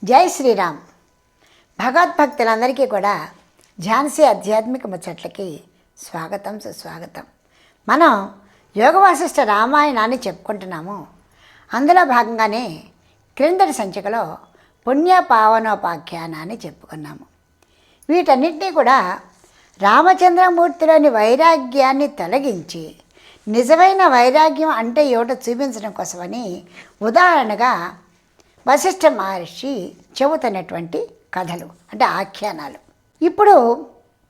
జై శ్రీరామ్. భగవద్భక్తులందరికీ కూడా ఝాన్సీ ఆధ్యాత్మిక ముచ్చట్లకి స్వాగతం, సుస్వాగతం. మనం యోగ వాసిష్ఠ రామాయణాన్ని చెప్పుకుంటున్నాము. అందులో భాగంగానే క్రిందటి సంచికలో పుణ్య పావనోపాఖ్యానాన్ని చెప్పుకున్నాము. వీటన్నిటినీ కూడా రామచంద్రమూర్తిలోని వైరాగ్యాన్ని తొలగించి నిజమైన వైరాగ్యం అంటే ఏమిటో చూపించడం కోసమని ఉదాహరణగా వశిష్ఠ మహర్షి చెబుతున్నటువంటి కథలు అంటే ఆఖ్యానాలు. ఇప్పుడు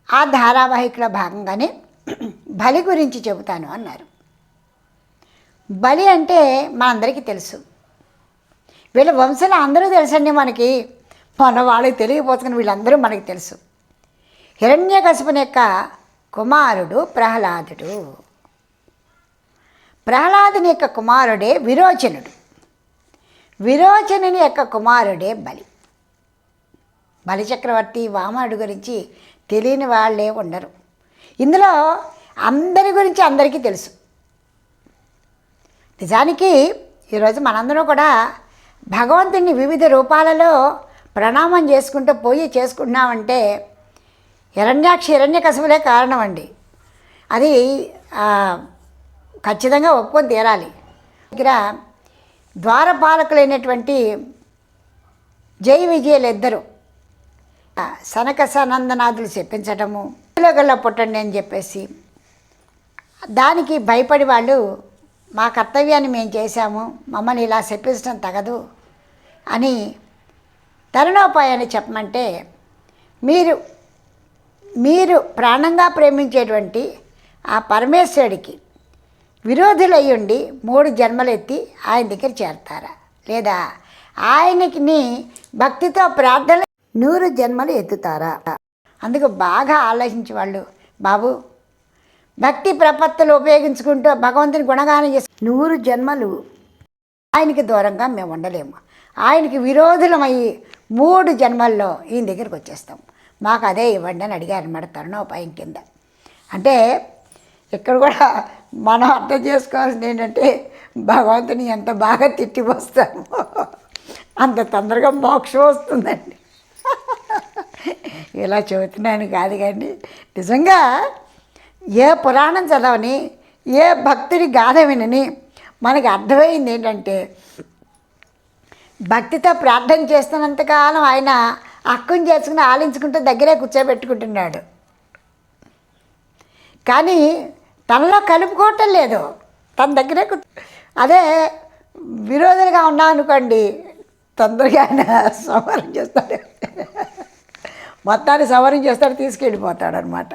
ఆ ధారావాహికలో భాగంగానే బలి గురించి చెబుతాను అన్నారు. బలి అంటే మనందరికీ తెలుసు. వీళ్ళ వంశంలో అందరూ తెలుసండి మనకి. మన వాళ్ళకి తెలియపోతున్న వీళ్ళందరూ మనకి తెలుసు. హిరణ్యకశిపుని యొక్క కుమారుడు ప్రహ్లాదుడు. ప్రహ్లాదుని యొక్క కుమారుడే విరోచనుడు. విరోచనుని యొక్క కుమారుడే బలి. బలిచక్రవర్తి వామనుడు గురించి తెలియని వాళ్ళే ఉండరు. ఇందులో అందరి గురించి అందరికీ తెలుసు. నిజానికి ఈరోజు మనందరం కూడా భగవంతుని వివిధ రూపాలలో ప్రణామం చేసుకుంటూ చేసుకుంటున్నామంటే హిరణ్యకశిపులే కారణం అండి. అది ఖచ్చితంగా ఒప్పుకొని తీరాలి. దగ్గర ద్వారపాలకులైనటువంటి జై విజయులు ఇద్దరు సనక సనందనాథులు చెప్పించటము, గల్ల పుట్టండి అని చెప్పేసి దానికి భయపడి వాళ్ళు మా కర్తవ్యాన్ని మేము చేశాము, మమ్మల్ని ఇలా చెప్పించడం తగదు అని తరుణోపాయాన్ని చెప్పమంటే మీరు ప్రాణంగా ప్రేమించేటువంటి ఆ పరమేశ్వరుడికి విరోధులయ్యుండి 3 జన్మలు ఎత్తి ఆయన దగ్గర చేరతారా, లేదా ఆయనకి భక్తితో ప్రార్థన 100 జన్మలు ఎత్తుతారా? అందుకు బాగా ఆలోచించే వాళ్ళు, బాబు భక్తి ప్రపత్తులు ఉపయోగించుకుంటూ భగవంతుని గుణగానం చేసి 100 జన్మలు ఆయనకి దూరంగా మేము ఉండలేము. ఆయనకి విరోధులమయ్యి 3 జన్మల్లో ఈయన దగ్గరికి వచ్చేస్తాం, మాకు అదే ఇవ్వండి అని అడిగారు అన్నమాట తరుణోపాయం కింద. అంటే ఇక్కడ కూడా మనం అర్థం చేసుకోవాల్సింది ఏంటంటే భగవంతుని ఎంత బాగా తిట్టిపోస్తామో అంత తొందరగా మోక్షం వస్తుందండి. ఇలా చెబుతున్నాను కాదు కానీ నిజంగా ఏ పురాణం చదవని, ఏ భక్తుడి గాథ వినని మనకి అర్థమైంది ఏంటంటే భక్తితో ప్రార్థన చేస్తున్నంతకాలం ఆయన అక్కుని చేసుకుని ఆలించుకుంటూ దగ్గరే కూర్చోబెట్టుకుంటున్నాడు. కానీ తనలో కలుపుకోవటం లేదు, తన దగ్గరే అదే విరోధులుగా ఉన్నాం అనుకోండి తొందరగా ఆయన సంహారం చేస్తాడు, మొత్తాన్ని సంహారం చేస్తాడు, తీసుకెళ్ళిపోతాడు అనమాట.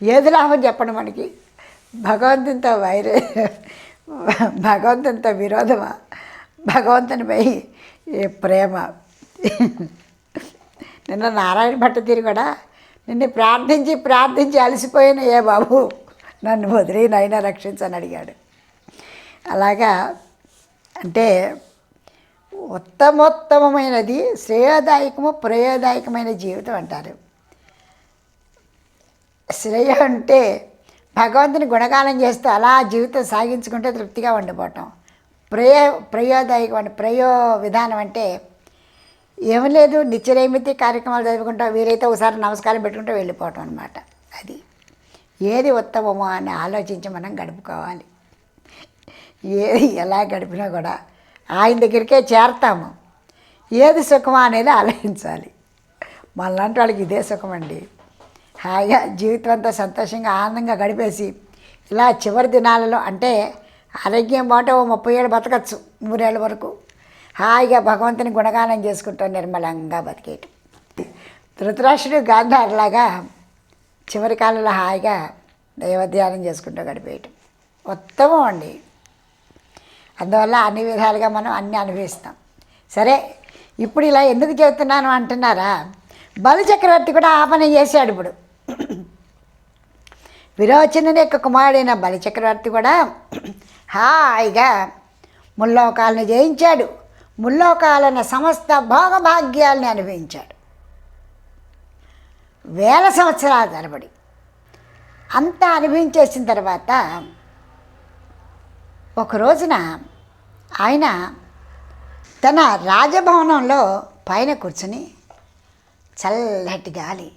ఏది లాభం చెప్పండి మనకి? భగవంతునితో విరోధమా, భగవంతునిపై ప్రేమ. నిన్న నారాయణ భట్టతిరి కూడా నిన్ను ప్రార్థించి అలసిపోయిన ఏ బాబు నన్ను వదిలి నైనా రక్షించని అడిగాడు. అలాగా అంటే ఉత్తమోత్తమైనది శ్రేయోదాయకము ప్రయోదాయకమైన జీవితం అంటారు. శ్రేయ అంటే భగవంతుని గుణగానం చేస్తూ అలా జీవితం సాగించుకుంటే తృప్తిగా ఉండిపోవటం. ప్రయోదాయకం విధానం అంటే ఏమి లేదు, నిత్యనైమిత్య కార్యక్రమాలు చదువుకుంటా, వీలైతే ఒకసారి నమస్కారం పెట్టుకుంటూ వెళ్ళిపోవటం అనమాట. అది ఏది ఉత్తమమో అని ఆలోచించి మనం గడుపుకోవాలి. ఏది ఎలా గడిపినా కూడా ఆయన దగ్గరికే చేరతాము. ఏది సుఖమా అనేది ఆలోచించాలి. మనలాంటి వాళ్ళకి ఇదే సుఖం అండి. హాయిగా జీవితం అంతా సంతోషంగా ఆనందంగా గడిపేసి ఇలా చివరి దినాలలో అంటే ఆరోగ్యం బాగుంటే 30 ఏళ్ళు బతకచ్చు, 100 ఏళ్ళ వరకు హాయిగా భగవంతుని గుణగానం చేసుకుంటూ నిర్మలంగా బతికేయటం. ధృతరాష్ట్రుడు గాంధార్లాగా చివరి కాలంలో హాయిగా దైవధ్యానం చేసుకుంటూ గడిపేయటం ఉత్తమం అండి. అందువల్ల అన్ని విధాలుగా మనం అన్నీ అనుభవిస్తాం. సరే, ఇప్పుడు ఇలా ఎందుకు చెబుతున్నాను అంటున్నారా? బలిచక్రవర్తి కూడా ఆ పని చేశాడు. ఇప్పుడు విరోచనుని యొక్క కుమారుడైన బలిచక్రవర్తి కూడా హాయిగా ముల్లోకాలను జయించాడు, ముల్లోకాలన్న సమస్త భోగభాగ్యాలని అనుభవించాడు. 1000 సంవత్సరాల తరబడి అంతా అనుభవించేసిన తర్వాత ఒక రోజున ఆయన తన రాజభవనంలో పైన కూర్చుని చల్లటి గాలి,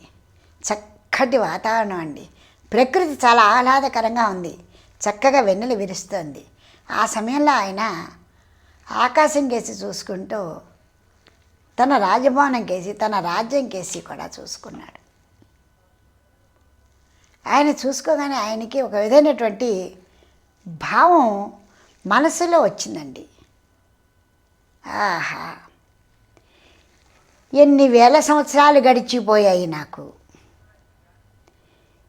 చక్కటి వాతావరణం అండి. ప్రకృతి చాలా ఆహ్లాదకరంగా ఉంది. చక్కగా వెన్నెల విరుస్తోంది. ఆ సమయంలో ఆయన ఆకాశం కేసి చూసుకుంటూ తన రాజభవనం కేసి, తన రాజ్యం కేసి కూడా చూసుకున్నాడు. ఆయన చూసుకోగానే ఆయనకి ఒక విధమైనటువంటి భావం మనసులో వచ్చిందండి. ఆహా, ఎన్ని వేల సంవత్సరాలు గడిచిపోయాయి నాకు.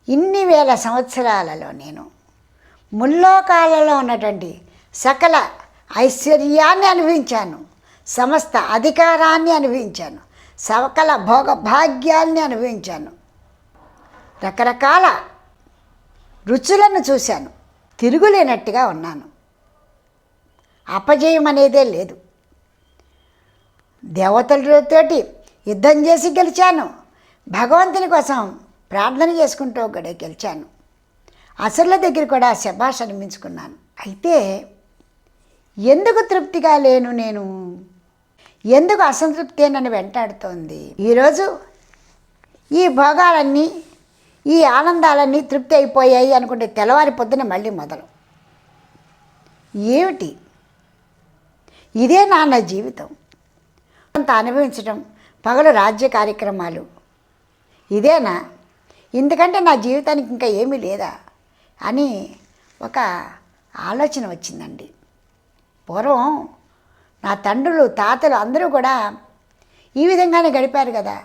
ఇన్ని వేల సంవత్సరాలలో నేను ముల్లోకాలలో ఉన్నటువంటి సకల ఐశ్వర్యాన్ని అనుభవించాను, సమస్త అధికారాన్ని అనుభవించాను, సకల భోగభాగ్యాల్ని అనుభవించాను, రకరకాల రుచులను చూశాను, తిరుగులేనట్టుగా ఉన్నాను. అపజయం అనేదే లేదు. దేవతలతోటి యుద్ధం చేసి గెలిచాను. భగవంతుని కోసం ప్రార్థన చేసుకుంటూ కూడా గెలిచాను. అసురుల దగ్గర కూడా శభాష్ అనిపించుకున్నాను. అయితే ఎందుకు తృప్తిగా లేను నేను? ఎందుకు అసంతృప్తి నన్ను వెంటాడుతోంది? ఈరోజు ఈ భోగాలన్నీ, ఈ ఆనందాలన్నీ తృప్తి అయిపోయాయి అనుకుంటే తెల్లవారి పొద్దున మళ్ళీ మొదలు. ఏమిటి ఇదే నా జీవితం? అంత అనుభవించడం, పగలు రాజ్య కార్యక్రమాలు, ఇదేనా? ఎందుకంటే నా జీవితానికి ఇంకా ఏమీ లేదా అని ఒక ఆలోచన వచ్చిందండి. పూర్వం నా తండ్రులు, తాతలు అందరూ కూడా ఈ విధంగానే గడిపారు కదా.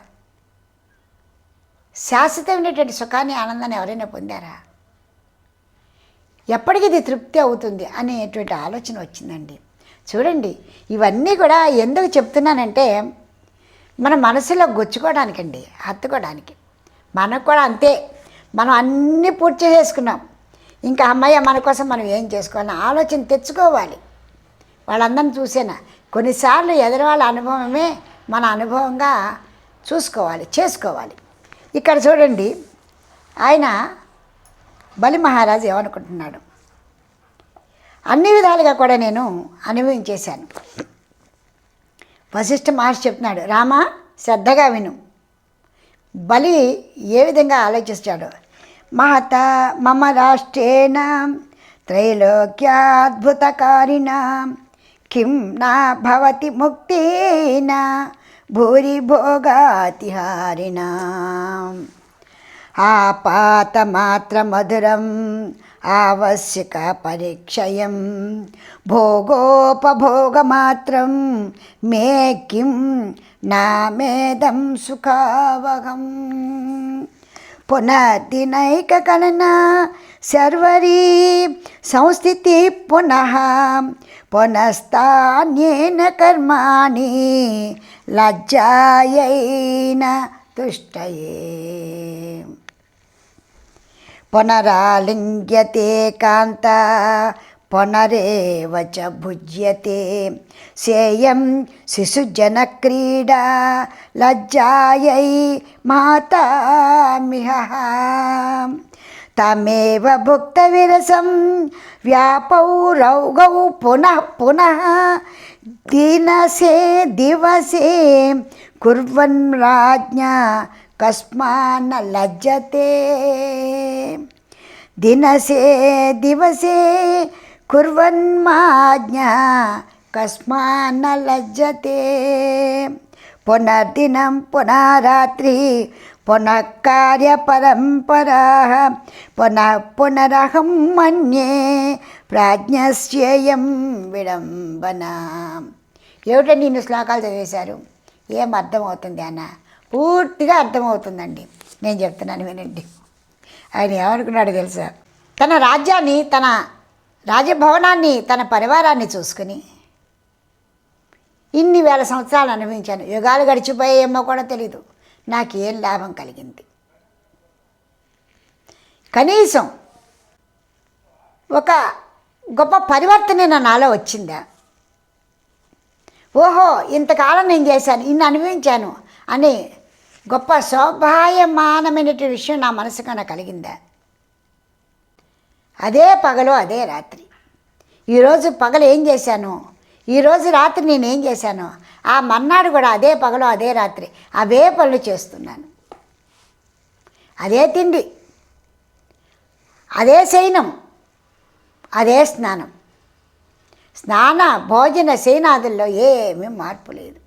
శాశ్వతమైనటువంటి సుఖాన్ని, ఆనందాన్ని ఎవరైనా పొందారా? ఎప్పటికీ ఇది తృప్తి అవుతుంది అనేటువంటి ఆలోచన వచ్చిందండి. చూడండి, ఇవన్నీ కూడా ఎందుకు చెప్తున్నానంటే మన మనసులో గుచ్చుకోవడానికండి, హత్తుకోవడానికి. మనకు కూడా అంతే. మనం అన్నీ పూర్తి చేసుకున్నాం, ఇంకా అమ్మయ్య మన కోసం మనం ఏం చేసుకోవాలని ఆలోచన తెచ్చుకోవాలి. వాళ్ళందరిని చూసేనా, కొన్నిసార్లు ఎదురువాళ్ళ అనుభవమే మన అనుభవంగా చూసుకోవాలి, చేసుకోవాలి. ఇక్కడ చూడండి, ఆయన బలి మహారాజు ఏమనుకుంటున్నాడు? అన్ని విధాలుగా కూడా నేను అనుభవించేశాను. వశిష్ఠ మహర్షి చెప్తున్నాడు, రామా శ్రద్ధగా విను. బలి ఏ విధంగా ఆలోచిస్తాడు? మహత మమ రాష్ట్రేణ త్రైలోక్యాద్భుతకారిణ కిం నా భవతి ముక్తేన భూరి భోగాతిహారిణ ఆపాతమాత్ర మధురం ఆవశ్యక పరీక్షయం భోగోపభోగమాత్రం మే కిం నా మేదం సుఖావహం పునర్దినైకగణన సర్వరీ సంస్థితి పునః పునస్తాన్యేన కర్మాణి లజ్జాయైన తుష్టయే పునరాలింగ్యతే కాంత పునరేవ చ భుజ్యతే సేయం శిశుజనక్రీడా లజ్జాయై మాతామిహ తమేవ భుక్త విరసం వ్యాపౌరౌగౌ పునః పునః దినసే దివసే కుర్వన్ రాజ్ఞా కస్మాన్న లజ్జతే దినసే దివసే కుర్వన్మాజ్ఞా కస్మాన్న లజ్జతే పునర్దినం పునరాత్రి పునః కార్యపరంపరా పునః పునరహం మన్యే ప్రాజ్ఞస్యేయం విడంబన. ఏమిటండి ఇన్ని శ్లోకాలు చదివేశారు? ఏం అర్థమవుతుంది అన్న? పూర్తిగా అర్థమవుతుందండి. నేను చెప్తున్నాను వినండి. ఆయన ఏమనుకున్నాడు తెలుసా? తన రాజ్యాన్ని, తన రాజభవనాన్ని, తన పరివారాన్ని చూసుకుని ఇన్ని వేల సంవత్సరాలు అనుభవించాను, యుగాలు గడిచిపోయేమో కూడా తెలీదు, నాకేం లాభం కలిగింది? కనీసం ఒక గొప్ప పరివర్తన నాలో వచ్చిందా? ఓహో, ఇంతకాలం నేను చేశాను, ఇన్ని అనుభవించాను అని గొప్ప శోభాయమానమైనటువంటి విషయం నా మనసుకన్నా కలిగిందా? అదే పగలు, అదే రాత్రి. ఈరోజు పగలు ఏం చేశాను, ఈరోజు రాత్రి నేనేం చేశాను, ఆ మర్నాడు కూడా అదే పగలు అదే రాత్రి అవే పనులు చేస్తున్నాను. అదే తిండి, అదే శయనం, అదే స్నానం. స్నాన భోజన శయనాదుల్లో ఏమీ మార్పు లేదు.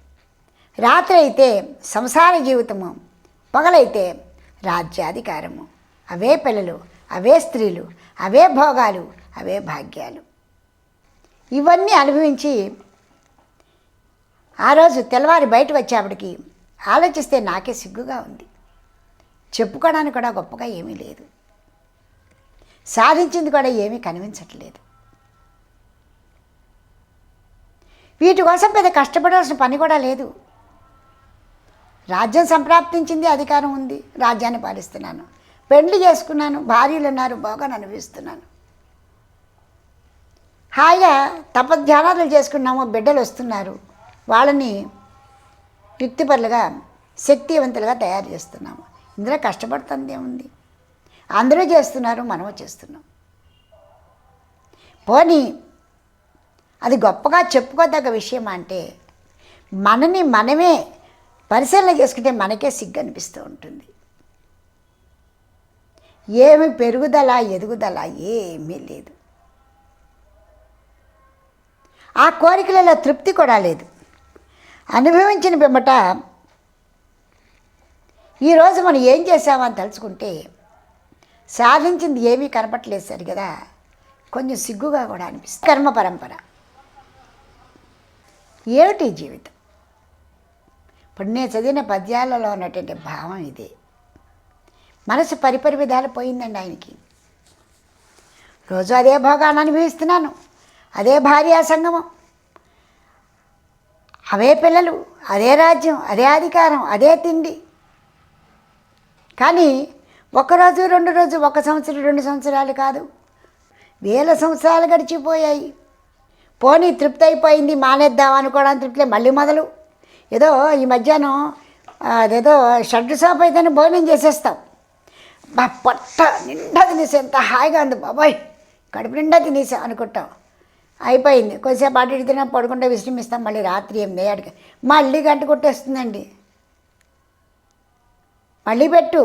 రాత్రి అయితే సంసార జీవితము, పగలైతే రాజ్యాధికారము. అవే పిల్లలు, అవే స్త్రీలు, అవే భోగాలు, అవే భాగ్యాలు. ఇవన్నీ అనుభవించి ఆ రోజు తెల్లవారి బయటకు వచ్చేప్పటికి ఆలోచిస్తే నాకే సిగ్గుగా ఉంది. చెప్పుకోవడానికి కూడా గొప్పగా ఏమీ లేదు. సాధించింది కూడా ఏమీ కనిపించట్లేదు. వీటి కోసం పెద్ద కష్టపడాల్సిన పని కూడా లేదు. రాజ్యం సంప్రాప్తించింది, అధికారం ఉంది, రాజ్యాన్ని పాలిస్తున్నాను, పెండ్లి చేసుకున్నాను, భార్యలు ఉన్నారు, బాగా అనుభవిస్తున్నాను. హాయిగా తపధ్యానాలు చేసుకున్నాము, బిడ్డలు వస్తున్నారు, వాళ్ళని యుక్తిపరులుగా శక్తివంతులుగా తయారు చేస్తున్నాము. ఇందులో కష్టపడుతుంది ఏముంది? అందరూ చేస్తున్నారు, మనము చేస్తున్నాం. పోనీ అది గొప్పగా చెప్పుకోదగ్గ విషయం అంటే మనని మనమే పరిశీలన చేసుకుంటే మనకే సిగ్గు అనిపిస్తూ ఉంటుంది. ఏమి పెరుగుదల ఎదుగుదల ఏమీ లేదు. ఆ కోరికలలో తృప్తి కూడా లేదు. అనుభవించిన పిమ్మట ఈరోజు మనం ఏం చేసామని తలుచుకుంటే సాధించింది ఏమీ కనపట్లేదు సరి కదా, కొంచెం సిగ్గుగా కూడా అనిపిస్తుంది. కర్మ పరంపర ఏమిటి జీవితం? ఇప్పుడు నేను చదివిన పద్యాలలో ఉన్నటువంటి భావం ఇదే. మనసు పరిపరి విధాలు పోయిందండి ఆయనకి. రోజు అదే భోగాన్ని అనుభవిస్తున్నాను, అదే భార్యా సంగమం, అవే పిల్లలు, అదే రాజ్యం, అదే అధికారం, అదే తిండి. కానీ ఒకరోజు రెండు రోజు, 1 సంవత్సరం 2 సంవత్సరాలు కాదు, 1000 సంవత్సరాలు గడిచిపోయాయి. పోనీ తృప్తి అయిపోయింది, మానేద్దాం అనుకోవడానికి తృప్తి మళ్ళీ మొదలు. ఏదో ఈ మధ్యాహ్నం అదేదో షడ్డు సాపు అయితేనే భోజనం చేసేస్తాం. పొట్ట నిండా తినేసి ఎంత హాయిగా ఉంది బాబాయ్, కడుపు నిండా తినేసాం అనుకుంటాం. అయిపోయింది, కొద్దిసేపు అటు ఇటు తిన్నా పడుకుంటే విశ్రమిస్తాం. మళ్ళీ రాత్రి 8 అడిగి మళ్ళీ గంట కొట్టేస్తుందండి. మళ్ళీ పెట్టు,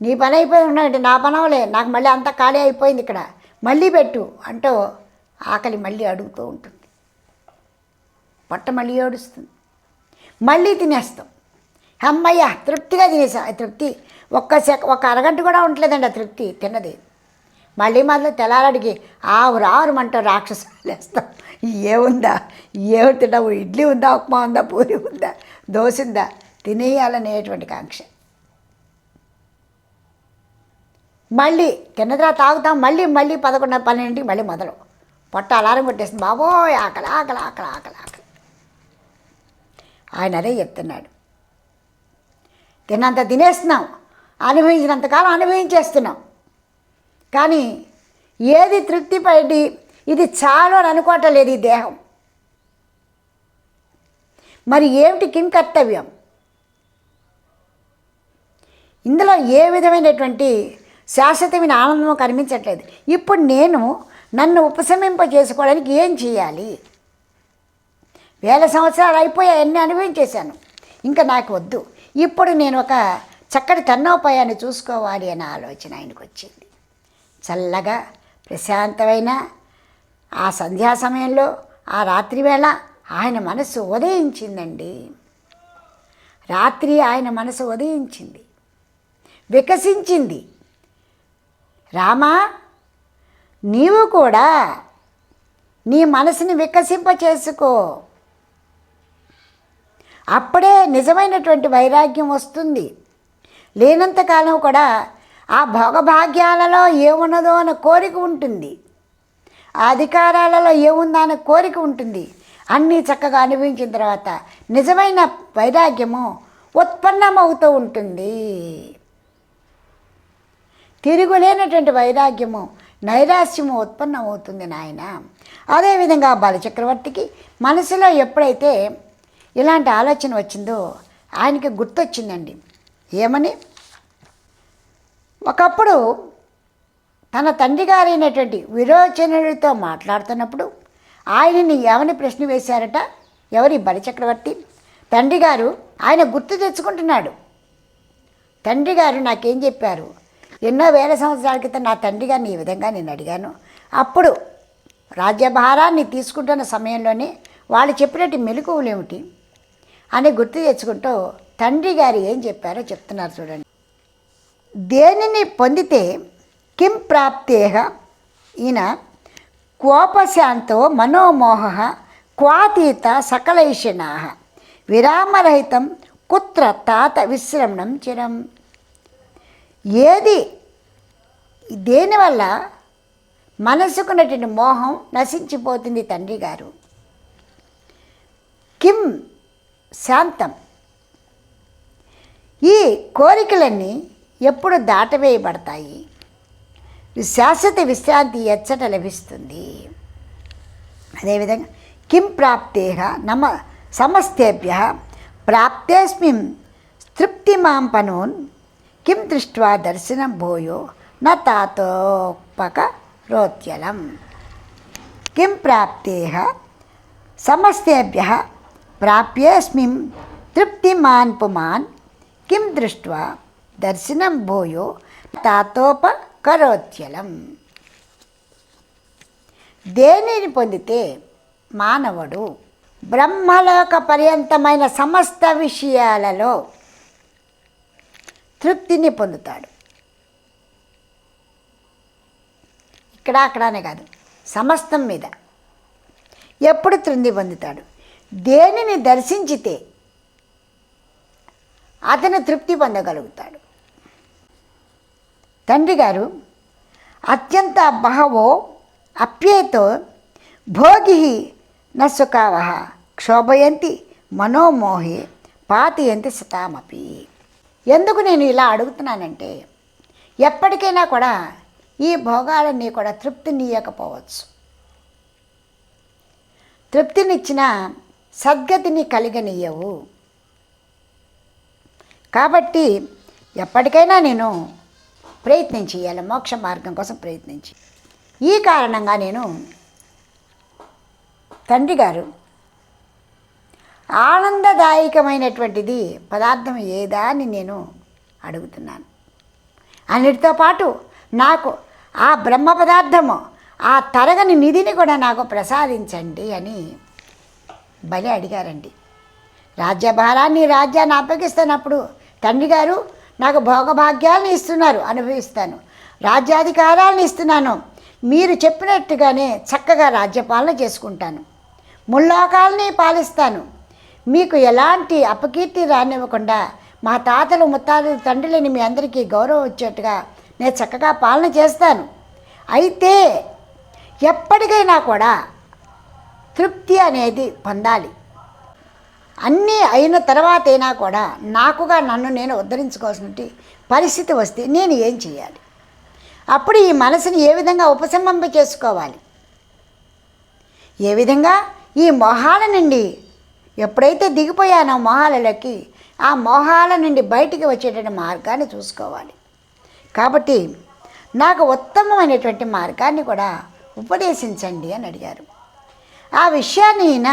నీ పని అయిపోయి ఉన్నాయంటే నా పని అవలే, నాకు మళ్ళీ అంతా ఖాళీ అయిపోయింది ఇక్కడ, మళ్ళీ పెట్టు అంటూ ఆకలి మళ్ళీ అడుగుతూ ఉంటుంది. పొట్ట మళ్ళీ ఏడుస్తుంది, మళ్ళీ తినేస్తాం. అమ్మయ్య తృప్తిగా తినేసాం. తృప్తి ఒక్క అరగంట కూడా ఉండలేదండి ఆ తృప్తి తిన్నది. మళ్ళీ మొదలు తెల్లారడికి ఆవురావురమంటూ రాక్షసాలు వేస్తాం. ఏముందా, ఏమి తిన్నావు, ఇడ్లీ ఉందా, ఉప్మా ఉందా, పూరి ఉందా, దోశ ఉందా, తినేయాలనేటువంటి కాంక్ష. మళ్ళీ తిన్న తర్వాత తాగుతాం, మళ్ళీ 11, 12 మళ్ళీ మొదలు. పొట్ట అలారం కొట్టేస్తుంది, బాబోయ్ ఆకలి ఆకలి ఆకలి ఆకలి ఆకలి. ఆయన అదే చెప్తున్నాడు. తిన్నంత తినేస్తున్నాం, అనుభవించినంతకాలం అనుభవించేస్తున్నాం. కానీ ఏది తృప్తి పడి ఇది చాలు అని అనుకోవటం లేదు ఈ దేహం. మరి ఏమిటి కిం కర్తవ్యం? ఇందులో ఏ విధమైనటువంటి శాశ్వతమైన ఆనందం కనిపించట్లేదు. ఇప్పుడు నేను నన్ను ఉపశమింప చేసుకోవడానికి ఏం చేయాలి? 1000 సంవత్సరాలు అయిపోయాయి, అన్నీ అనుభవించేశాను, ఇంకా నాకు వద్దు. ఇప్పుడు నేను ఒక చక్కటి తన్నోపాయాన్ని చూసుకోవాలి అనే ఆలోచన ఆయనకు వచ్చింది. చల్లగా ప్రశాంతమైన ఆ సంధ్యా సమయంలో, ఆ రాత్రి వేళ ఆయన మనసు ఉదయించిందండి. రాత్రి ఆయన మనసు ఉదయించింది, వికసించింది. రామా, నీవు కూడా నీ మనసుని వికసింప చేసుకో, అప్పుడే నిజమైనటువంటి వైరాగ్యం వస్తుంది. లేనంతకాలం కూడా ఆ భోగభాగ్యాలలో ఏమున్నదో అనే కోరిక ఉంటుంది, ఆ అధికారాలలో ఏముందా అనే కోరిక ఉంటుంది. అన్నీ చక్కగా అనుభవించిన తర్వాత నిజమైన వైరాగ్యము ఉత్పన్నమవుతూ ఉంటుంది. తిరుగులేనటువంటి వైరాగ్యము, నైరాశ్యము ఉత్పన్నమవుతుంది నాయన. అదేవిధంగా బలచక్రవర్తికి మనసులో ఎప్పుడైతే ఇలాంటి ఆలోచన వచ్చిందో ఆయనకి గుర్తొచ్చిందండి. ఏమని? ఒకప్పుడు తన తండ్రి గారైనటువంటి విరోచనుడితో మాట్లాడుతున్నప్పుడు ఆయనని ఏమని ప్రశ్న వేశారట, ఎవరి బలిచక్రవర్తి తండ్రి గారు. ఆయన గుర్తు తెచ్చుకుంటున్నాడు. తండ్రి గారు నాకేం చెప్పారు, ఎన్నో వేల సంవత్సరాల క్రితం నా తండ్రి గారిని ఈ విధంగా నేను అడిగాను. అప్పుడు రాజ్యభారాన్ని తీసుకుంటున్న సమయంలోనే వాళ్ళు చెప్పినట్టు మెలకువలు ఏమిటి అని గుర్తు తెచ్చుకుంటూ తండ్రి గారు ఏం చెప్పారో చెప్తున్నారు చూడండి. దేనిని పొందితే కిం ప్రాప్తేహ ఈయన కోపశాంతో మనోమోహ క్వాతీత సకలైషణా విరామరహితం కుత్ర తాత విశ్రమణం చిరం. ఏది దేనివల్ల మనసుకున్నటువంటి మోహం నశించిపోతుంది తండ్రి గారు. కిం శాంతం, ఈ కోరికలన్నీ ఎప్పుడు దాటవేయబడతాయి, శాశ్వత విశ్రాంతి ఎచ్చట లభిస్తుంది. అదేవిధంగా కిం ప్రాప్తేహ నమ సమస్తేభ్య ప్రాప్తేస్మిన్ తృప్తిమాం పనూన్ కిం దృష్ట్వా దర్శనం భూయో న తాతోపకరోత్యలం. కిం ప్రాప్తేహ సమస్తేభ్య ప్రాప్యేస్మిన్ తృప్తిమాన్ పుమాన్ కిం దృష్ట్వా దర్శనం భూయో తాతోపకరోత్యలం. దేనిని పొందితే మానవుడు బ్రహ్మలోక పర్యంతమైన సమస్త విషయాలలో తృప్తిని పొందుతాడు. ఇక్కడ అక్కడనే కాదు, సమస్తం మీద ఎప్పుడు తృప్తి పొందుతాడు. దేనిని దర్శించితే అతను తృప్తి పొందగలుగుతాడు. తండ్రి గారు అత్యంత బహవో అప్యేతో భోగి న సుఖావహ క్షోభయంతి మనోమోహే పాతయంతి సతామపి. ఎందుకు నేను ఇలా అడుగుతున్నానంటే, ఎప్పటికైనా కూడా ఈ భోగాలన్నీ కూడా తృప్తినియకపోవచ్చు. తృప్తినిచ్చిన సద్గతిని కలిగనియవు. కాబట్టి ఎప్పటికైనా నేను ప్రయత్నం చేయాలి, మోక్ష మార్గం కోసం ప్రయత్నించి. ఈ కారణంగా నేను తండ్రి గారు ఆనందదాయకమైనటువంటిది పదార్థం ఏదా అని నేను అడుగుతున్నాను. అన్నిటితో పాటు నాకు ఆ బ్రహ్మ పదార్థము, ఆ తరగని నిధిని కూడా నాకు ప్రసాదించండి అని బలి అడిగారండి. రాజ్యభారాన్ని రాజ్యాన్ని అప్పగిస్తున్నప్పుడు తండ్రి గారు నాకు భోగభాగ్యాలను ఇస్తున్నారు, అనుభవిస్తాను, రాజ్యాధికారాలను ఇస్తున్నాను, మీరు చెప్పినట్టుగానే చక్కగా రాజ్యపాలన చేసుకుంటాను, ముల్లోకాలని పాలిస్తాను, మీకు ఎలాంటి అపకీర్తి రానివ్వకుండా మా తాతలు ముత్తాతలు తండ్రులని మీ అందరికీ గౌరవం వచ్చేట్టుగా నేను చక్కగా పాలన చేస్తాను. అయితే ఎప్పటికైనా కూడా తృప్తి అనేది పొందాలి. అన్నీ అయిన తర్వాత అయినా కూడా నాకుగా నన్ను నేను ఉద్ధరించుకోవాల్సిన పరిస్థితి వస్తే నేను ఏం చేయాలి? అప్పుడు ఈ మనసుని ఏ విధంగా ఉపశమనం చేసుకోవాలి? ఏ విధంగా ఈ మోహాల నుండి ఎప్పుడైతే దిగిపోయానో మోహాలలోకి, ఆ మోహాల నుండి బయటికి వచ్చేటువంటి మార్గాన్ని చూసుకోవాలి. కాబట్టి నాకు ఉత్తమమైనటువంటి మార్గాన్ని కూడా ఉపదేశించండి అని అడిగారు. ఆ విషయాన్ని ఈయన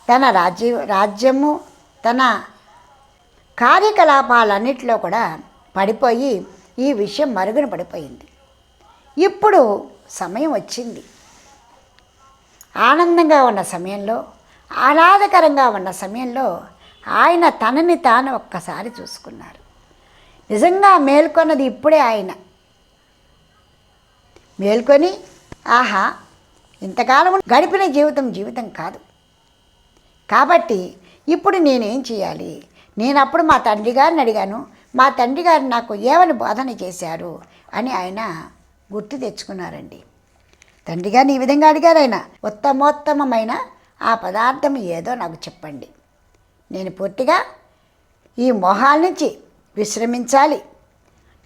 తన రాజ్యము తన కార్యకలాపాలన్నిటిలో కూడా పడిపోయి ఈ విషయం మరుగున పడిపోయింది. ఇప్పుడు సమయం వచ్చింది. ఆనందంగా ఉన్న సమయంలో, ఆహ్లాదకరంగా ఉన్న సమయంలో ఆయన తనని తాను ఒక్కసారి చూసుకున్నారు. నిజంగా మేల్కొన్నది ఇప్పుడే. ఆయన మేల్కొని ఆహా, ఇంతకాలం గడిపిన జీవితం కాదు, కాబట్టి ఇప్పుడు నేనేం చేయాలి? నేను అప్పుడు మా తండ్రి గారిని అడిగాను, మా తండ్రి గారు నాకు ఏమని బోధన చేశారు అని ఆయన గుర్తు తెచ్చుకున్నారండి. తండ్రి గారిని ఈ విధంగా అడిగారు ఆయన, ఉత్తమోత్తమమైన ఆ పదార్థం ఏదో నాకు చెప్పండి, నేను పూర్తిగా ఈ మోహాల నుంచి విశ్రమించాలి,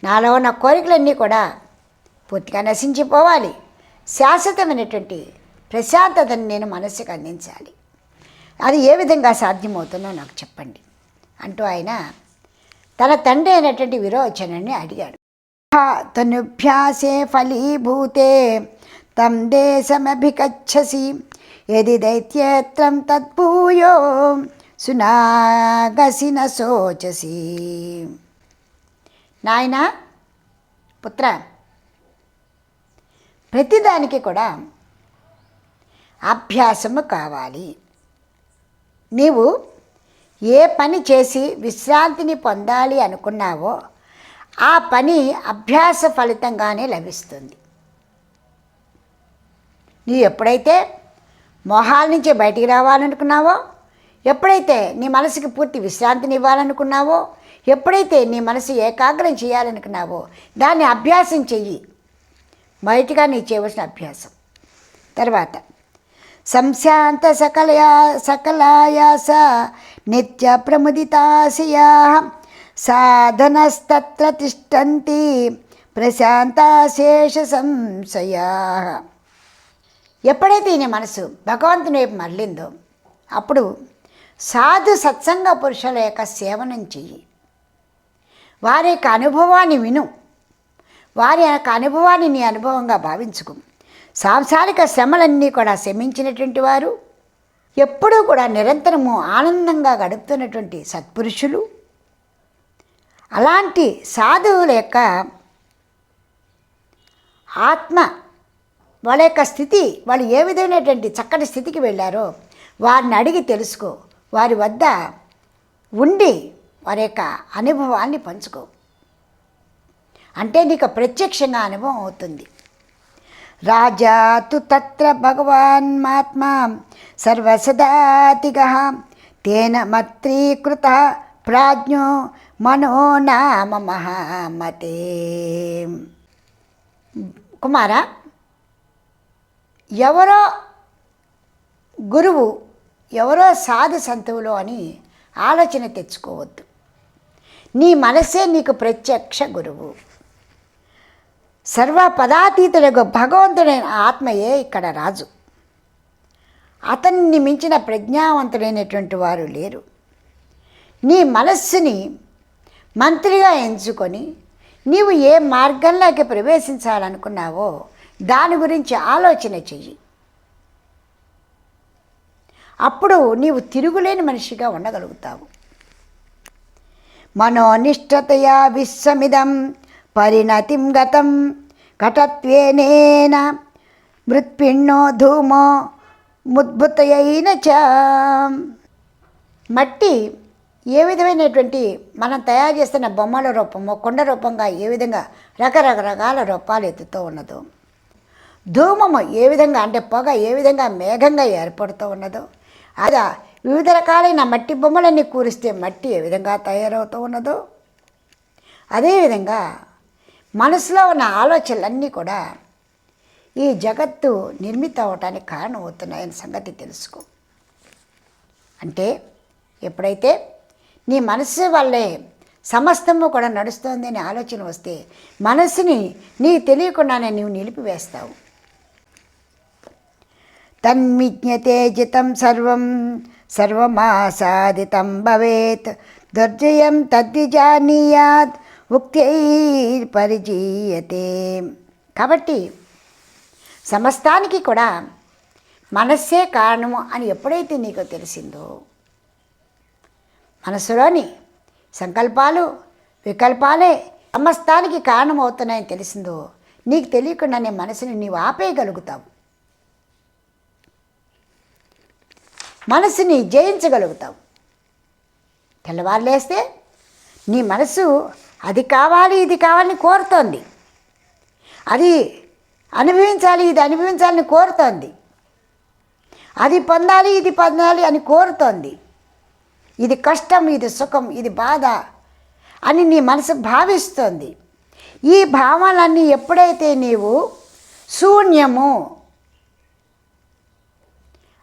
నాలో ఉన్న కోరికలన్నీ కూడా పూర్తిగా నశించిపోవాలి, శాశ్వతమైనటువంటి ప్రశాంతతను నేను మనస్సుకు అందించాలి, అది ఏ విధంగా సాధ్యమవుతుందో నాకు చెప్పండి అంటూ ఆయన తన తండ్రి అయినటువంటి విరోచనాన్ని అడిగాడు. తనుభ్యాసే ఫలీభూతే తం దేశమభిగచ్చసి యది దైత్యేత్రం తద్భూయో సునాగసి న శోచసి. నాయనా పుత్ర, ప్రతిదానికి కూడా అభ్యాసము కావాలి. నీవు ఏ పని చేసి విశ్రాంతిని పొందాలి అనుకున్నావో ఆ పని అభ్యాస ఫలితంగానే లభిస్తుంది. నీ ఎప్పుడైతే మోహాల నుంచి బయటికి రావాలనుకున్నావో, ఎప్పుడైతే నీ మనసుకి పూర్తి విశ్రాంతిని ఇవ్వాలనుకున్నావో, ఎప్పుడైతే నీ మనసు ఏకాగ్రం చేయాలనుకున్నావో దాన్ని అభ్యాసం చెయ్యి. మొదటిగా నీ చేయవలసిన అభ్యాసం. తర్వాత సంశాంత సకలాయాస నిత్య ప్రముదితాశయా సాధనస్తత్ర తిష్టంతి ప్రశాంతాశేష సంశయా. ఎప్పుడైతే నీ మనసు భగవంతుని వైపు మరలిందో అప్పుడు సాధు సత్సంగ పురుషుల యొక్క సేవనం చెయ్యి. వారి యొక్క అనుభవాన్ని విను. వారి యొక్క అనుభవాన్ని నీ అనుభవంగా భావించుకో. సాంసారిక శ్రమలన్నీ కూడా శమించినటువంటి వారు, ఎప్పుడూ కూడా నిరంతరము ఆనందంగా గడుపుతున్నటువంటి సత్పురుషులు, అలాంటి సాధువుల యొక్క ఆత్మ, వాళ్ళ యొక్క స్థితి, వాళ్ళు ఏ విధమైనటువంటి చక్కటి స్థితికి వెళ్ళారో వారిని అడిగి తెలుసుకో. వారి వద్ద ఉండి వారి యొక్క అనుభవాన్ని పంచుకో. అంటే నీకు ప్రత్యక్షంగా అనుభవం అవుతుంది. రాజా తు తత్ర భగవాన్మాత్మా సర్వసదాతిగః తేన మత్రీకృత ప్రాజ్ఞో మనో నామ మహామతే. కుమారా, ఎవరో గురువు, ఎవరో సాధు సంతువులు అని ఆలోచన తెచ్చుకోవద్దు. నీ మనసే నీకు ప్రత్యక్ష గురువు. సర్వ పదాతీతులకు భగవంతుడైన ఆత్మయే ఇక్కడ రాజు. అతన్ని మించిన ప్రజ్ఞావంతుడైనటువంటి వారు లేరు. నీ మనస్సుని మంత్రిగా ఎంచుకొని నీవు ఏ మార్గంలోకి ప్రవేశించాలనుకున్నావో దాని గురించి ఆలోచన చెయ్యి. అప్పుడు నీవు తిరుగులేని మనిషిగా ఉండగలుగుతావు. మనోనిష్టతయా విశ్వమిదం పరిణతిం గతం ఘటత్వేనేన మృత్పిన్నో ధూమో ముద్భుతయైన చ. మట్టి ఏ విధమైనటువంటి మనం తయారు చేస్తున్న బొమ్మల రూపమో కొండ రూపంగా ఏ విధంగా రకరకాల రూపాలు ఎత్తుతూ ఉన్నదో, ధూమము ఏ విధంగా అంటే పొగ ఏ విధంగా మేఘంగా ఏర్పడుతూ ఉన్నదో, అలా వివిధ రకాలైన మట్టి బొమ్మలన్నీ కూరిస్తే మట్టి ఏ విధంగా తయారవుతూ ఉన్నదో, అదేవిధంగా మనసులో ఉన్న ఆలోచనలన్నీ కూడా ఈ జగత్తు నిర్మితం అవటానికి కారణం అవుతున్నాయని సంగతి తెలుసుకో. అంటే ఎప్పుడైతే నీ మనసు వల్లే సమస్తము కూడా నడుస్తుంది అనే ఆలోచన వస్తే మనసుని నీకు తెలియకుండానే నీవు నిలిపివేస్తావు. తన్మిజ్ఞతే జితం సర్వం సర్వమాసాదితం భవేత్ దుర్జయం తద్విజానీయాత్ ఉక్తైర్పరిజీయతే. కాబట్టి సమస్తానికి కూడా మనస్సే కారణము అని ఎప్పుడైతే నీకు తెలిసిందో, మనసులోని సంకల్పాలు వికల్పాలే సమస్తానికి కారణమవుతున్నాయని తెలిసిందో, నీకు తెలియకుండానే మనసుని నీవు ఆపేయగలుగుతావు, మనసుని జయించగలుగుతావు. తెల్లవారులేస్తే నీ మనసు అది కావాలి ఇది కావాలని కోరుతోంది, అది అనుభవించాలి ఇది అనుభవించాలని కోరుతోంది, అది పొందాలి ఇది పొందాలి అని కోరుతోంది. ఇది కష్టం, ఇది సుఖం, ఇది బాధ అని నీ మనసు భావిస్తోంది. ఈ భావాలన్నీ ఎప్పుడైతే నీవు శూన్యము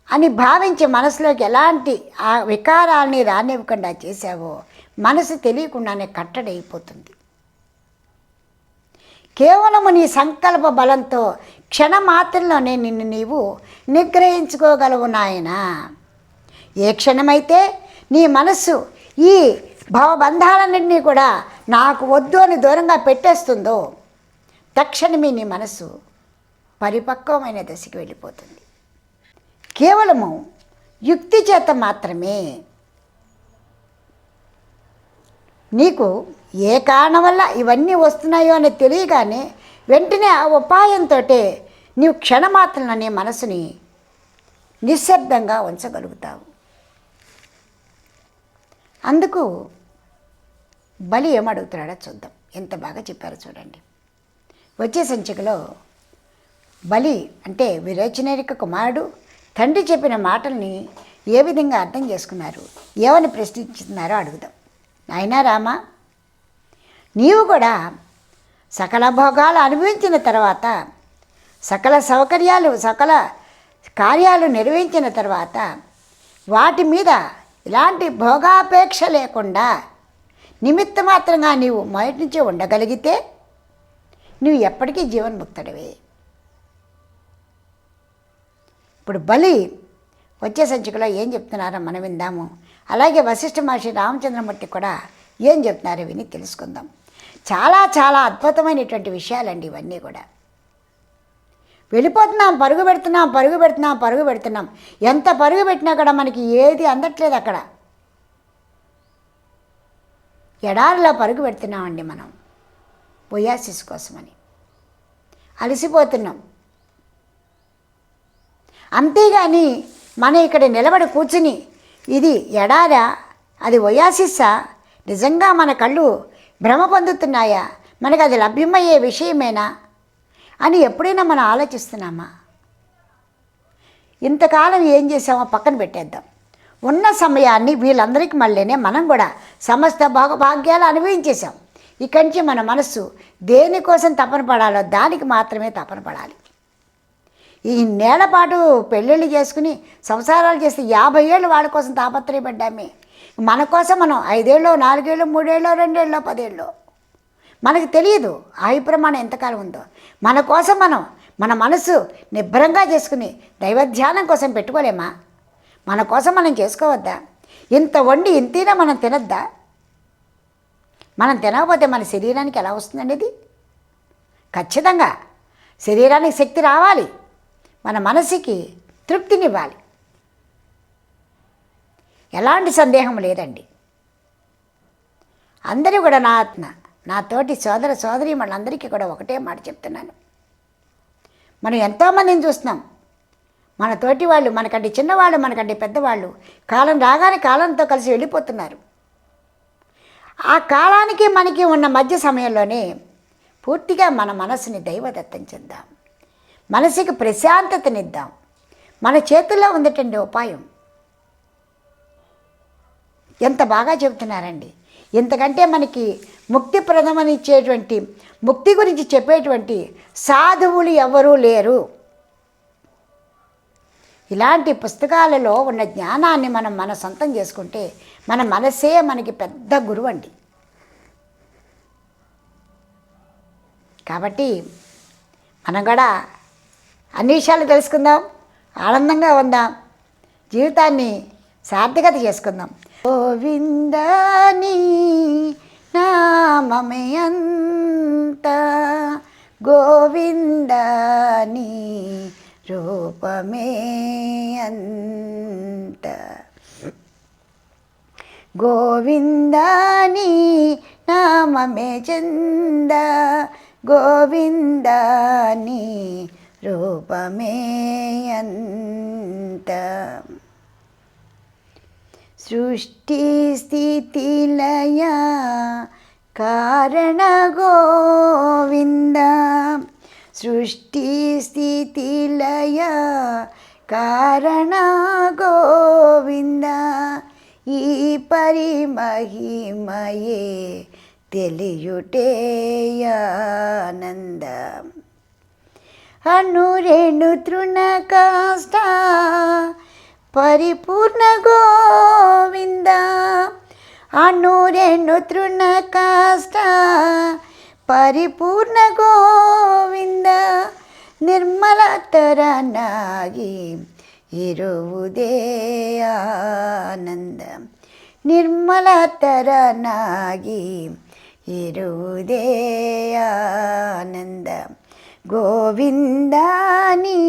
అని భావించి మనసులోకి ఎలాంటి ఆ వికారాలని రానివ్వకుండా చేశావో మనసు తెలియకుండానే కట్టడైపోతుంది. కేవలము నీ సంకల్ప బలంతో క్షణమాత్రంలోనే నిన్ను నీవు నిగ్రహించుకోగలవు నాయనా. ఏ క్షణమైతే నీ మనస్సు ఈ భవబంధాలన్నింటినీ కూడా నాకు వద్దు అని దూరంగా పెట్టేస్తుందో తక్షణమే నీ మనస్సు పరిపక్వమైన దశకి వెళ్ళిపోతుంది. కేవలము యుక్తి చేత మాత్రమే నీకు ఏ కారణం వల్ల ఇవన్నీ వస్తున్నాయో అని తెలియగానే వెంటనే ఆ ఉపాయంతో నీవు క్షణమాత్రంలో నీ మనసుని నిశ్శబ్దంగా ఉంచగలుగుతావు. అందుకు బలి ఏమడుగుతున్నాడో చూద్దాం. ఎంత బాగా చెప్పారో చూడండి. వచ్చే సంచికలో బలి అంటే విరేచనేమిక కుమారుడు తండ్రి చెప్పిన మాటల్ని ఏ విధంగా అర్థం చేసుకున్నారు, ఏమని ప్రశ్నిస్తున్నారో అడుగుదాం. నాయనా రామా, నీవు కూడా సకల భోగాలు అనుభవించిన తర్వాత, సకల సౌకర్యాలు సకల కార్యాలు నిర్వహించిన తర్వాత వాటి మీద ఇలాంటి భోగాపేక్ష లేకుండా నిమిత్త మాత్రంగా నీవు మొదటి నుంచే ఉండగలిగితే నువ్వు ఎప్పటికీ జీవన్ముక్తుడివే. ఇప్పుడు బలి వచ్చే సంచికలో ఏం చెప్తున్నారో మనం విందాము. అలాగే వశిష్ఠ మహర్షి రామచంద్రమూర్తి కూడా ఏం చెప్తున్నారో విని తెలుసుకుందాం. చాలా చాలా అద్భుతమైనటువంటి విషయాలండి ఇవన్నీ కూడా. వెళ్ళిపోతున్నాం, పరుగు పెడుతున్నాం. ఎంత పరుగు పెట్టినా కూడా మనకి ఏది అందట్లేదు. అక్కడ ఎడారిలో పరుగు పెడుతున్నామండి మనం ఒయాసిస్ కోసమని. అలసిపోతున్నాం. అంతేగాని మనం ఇక్కడ నిలబడి కూర్చుని ఇది ఎడారా, అది ఒయాసిస్సా, నిజంగా మన కళ్ళు భ్రమ పొందుతున్నాయా, మనకు అది లభ్యమయ్యే విషయమేనా అని ఎప్పుడైనా మనం ఆలోచిస్తున్నామా? ఇంతకాలం ఏం చేసామో పక్కన పెట్టేద్దాం. ఉన్న సమయాన్ని వీళ్ళందరికీ మళ్ళీనే మనం కూడా సమస్త భాగ్యాలు అనుభవించేసాం. ఇక్కడి నుంచి మన మనస్సు దేనికోసం తపన పడాలో దానికి మాత్రమే తపన పడాలి. ఈ నేలపాటు పెళ్ళిళ్ళు చేసుకుని సంసారాలు చేస్తే 50 ఏళ్ళు వాళ్ళ కోసం తాపత్రయపడ్డామే. మన కోసం మనం 5 ఏళ్ళు 4 ఏళ్ళు 3 ఏళ్ళు 2 ఏళ్ళు 10 ఏళ్ళు మనకు తెలియదు ఆయు ప్రమాణం ఎంతకాలం ఉందో. మన కోసం మనం మన మనసు నిబ్బరంగా చేసుకుని దైవధ్యానం కోసం పెట్టుకోలేమా? మన కోసం మనం చేసుకోవద్దా? ఇంత వండి ఇంతైనా మనం తినద్దా? మనం తినకపోతే మన శరీరానికి ఎలా వస్తుందండి? ఇది ఖచ్చితంగా శరీరానికి శక్తి రావాలి, మన మనసుకి తృప్తినివ్వాలి. ఎలాంటి సందేహం లేదండి. అందరూ కూడా నా తోటి సోదర సోదరీమణులందరికీ కూడా ఒకటే మాట చెప్తున్నాను. మనం ఎంతోమందిని చూస్తున్నాం. మన తోటి వాళ్ళు, మనకంటే చిన్నవాళ్ళు, మనకంటే పెద్దవాళ్ళు కాలం రాగానే కాలంతో కలిసి వెళ్ళిపోతున్నారు. ఆ కాలానికి మనకి ఉన్న మధ్య సమయంలోనే పూర్తిగా మన మనసుని దైవదత్తం చేద్దాం, మనసుకి ప్రశాంతతనిద్దాం. మన చేతుల్లో ఉందటండి ఉపాయం. ఎంత బాగా చెబుతున్నారండి. ఇంతకంటే మనకి ముక్తిప్రదమని ఇచ్చేటువంటి, ముక్తి గురించి చెప్పేటువంటి సాధువులు ఎవరూ లేరు. ఇలాంటి పుస్తకాలలో ఉన్న జ్ఞానాన్ని మనం మన సొంతం చేసుకుంటే మన మనసే మనకి పెద్ద గురువు అండి. కాబట్టి మనం కూడా అన్ని విషయాలు తెలుసుకుందాం, ఆనందంగా ఉందాం, జీవితాన్ని సార్థకత చేసుకుందాం. గోవిందని నామమే అంత, గోవిందని రూపమే అంత, గోవిందని నామమే చంద, గోవిందని రూపమే అంత. సృష్టి స్థితి లయ కారణ గోవింద, సృష్టి స్థితి లయ కారణ గోవింద, ఈ పరిమహిమయే తెలియుటే ఆనంద. అణురేణు తృణ కాష్ట పరిపూర్ణ గోవింద, అణురేణు తృణ కాష్ట ಪರಿಪೂರ್ಣ ಗೋವಿಂದ, ನಿರ್ಮಲ ತರನಾಗಿ ಇರುವುದೇ ಆನಂದ, ನಿರ್ಮಲ ತರನಾಗಿ ಇರುವುದೇ ಆನಂದ. గోవిందాని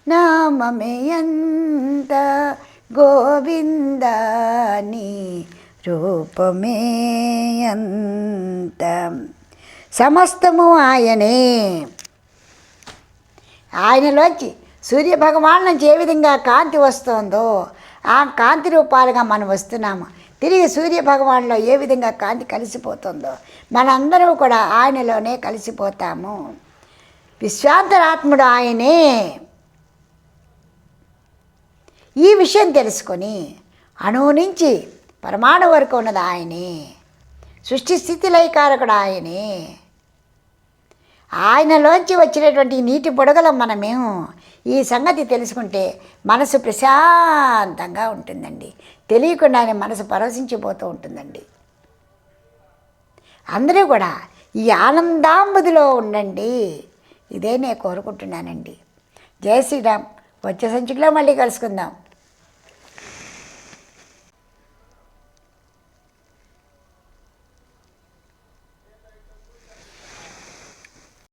నామమే ఎంత, గోవిందాని రూపమే ఎంత. సమస్తము ఆయనే. ఆయనలోంచి సూర్యభగవాన్ నుంచి ఏ విధంగా కాంతి వస్తుందో ఆ కాంతి రూపాలుగా మనం వస్తున్నాము. తిరిగి సూర్యభగవాన్లో ఏ విధంగా కాంతి కలిసిపోతుందో మనందరూ కూడా ఆయనలోనే కలిసిపోతాము. విశ్వాంతరాత్ముడు ఆయనే. ఈ విషయం తెలుసుకొని అణువు నుంచి పరమాణు వరకు ఉన్నది ఆయనే. సృష్టి స్థితి లయకారకుడు ఆయనే. ఆయనలోంచి వచ్చినటువంటి నీటి బుడగలం మనమేము. ఈ సంగతి తెలుసుకుంటే మనసు ప్రశాంతంగా ఉంటుందండి. తెలియకుండానే మనసు పరవశించిపోతూ ఉంటుందండి. అందరూ కూడా ఈ ఆనందాంబుదిలో ఉండండి. ఇదే నేను కోరుకుంటున్నానండి. జై శ్రీరామ్. వచ్చే సంచికలో మళ్ళీ కలుసుకుందాం.